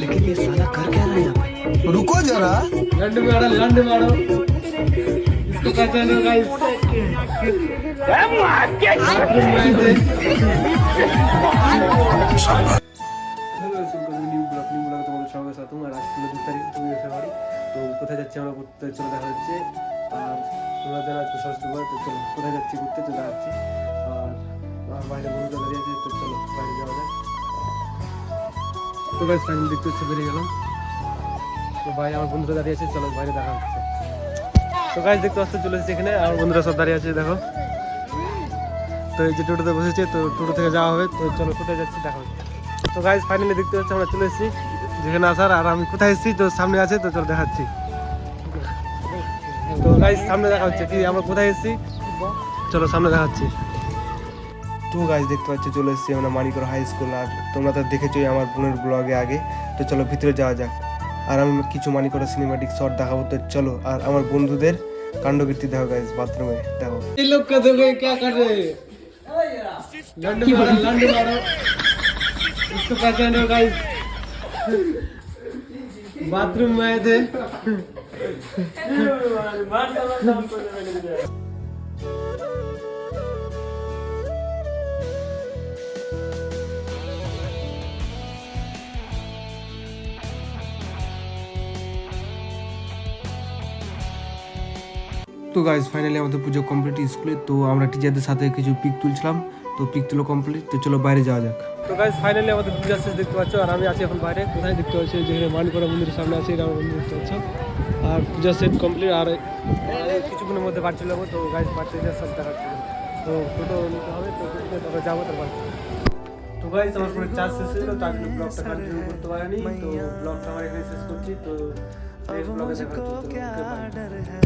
लेकिन ये साला कर क्या रहा है यहाँ पे? रुको जरा। लंड मारो इसको पहचानो गाइस। সঙ্গে সাথে আর আজকে 2 তারিখ 2 ফেব্রুয়ারি। তো কোথায় যাচ্ছি আমরা ঘুরতে চলে দেখা যাচ্ছে। আর তোমরা যারা আজকে ষষ্ঠ বার তো চলো কোথায় যাচ্ছি ঘুরতে চলে যাচ্ছি। আর বাইরে বন্ধুরা দাঁড়িয়ে আছে তো চলো বাইরে যাওয়া যাক। তো গাইস ফাইনালি দেখতে হচ্ছে বেরিয়ে গেলাম। তো ভাই আমার বন্ধুরা দাঁড়িয়ে আছে চলো বাইরে দেখা হচ্ছে। তো গাইস দেখতে আসতে চলে এসেছি এখানে আমার বন্ধুরা সব দাঁড়িয়ে আছে দেখো। তো এই যে টোটোতে বসেছে তো টোটো থেকে যাওয়া হবে তো চলো কোথায় যাচ্ছি দেখা হচ্ছে। তো গাইস ফাইনালি দেখতে হচ্ছে আমরা চলে এসেছি যেখানে আসার। আর আমি কোথায় এসেছি তো সামনে আছে তো চলো দেখাচ্ছি। তো গাইস সামনে দেখা হচ্ছে কি আমরা কোথায় এসেছি চলো সামনে দেখাচ্ছি। তো গাইস দেখতে পাচ্ছি চলে এসেছি আমরা মানিকর হাই স্কুল। আর তোমরা তো দেখেছোই আমার বোনের ব্লগে আগে। তো চলো ভিতরে যাওয়া যাক। আর আমি কিছু মানিকর সিনেমাটিক শট দেখাবো তো চলো। আর আমার বন্ধুদের কাণ্ডকীর্তি দেখো গাইস বাথরুমে দেখো। এই লোক কা দেখো क्या कर रहे हैं लंड मारो इसको पहचानो गाइस। बाथरूम में आए थे। তো গাইজ ফাইনালি আমাদের পুজো কমপ্লিট স্কুলে। তো আমরা টিচারদের সাথে কিছু পিক তুলছিলাম তো পিক তুলো কমপ্লিট তো চলো বাইরে যাওয়া যাক। তো গাইজ ফাইনালি আমাদের পূজা শেষ দেখতে পাচ্ছ। আর আমি আছি এখন বাইরে কোথায় দেখতে পাচ্ছি যেখানে মানিকরা মন্দিরের সামনে আছে এটা মন্দির দেখতে পাচ্ছ। আর পূজা সেট কমপ্লিট আর কিছুক্ষণের মধ্যে বাড়ি চলে যাবো। তো গাইজ বাড়িতে সব দেখাচ্ছি তো টোটো নিতে হবে তো তারপরে যাবো তার বাড়ি। তো গাইজ আমার পুরো চার্জ শেষ হয়ে গেল তার জন্য ব্লগটা কন্টিনিউ করতে পারিনি। তো ব্লগটা আমার এখানে শেষ করছি। তো নেক্সট ব্লগে দেখা হচ্ছে।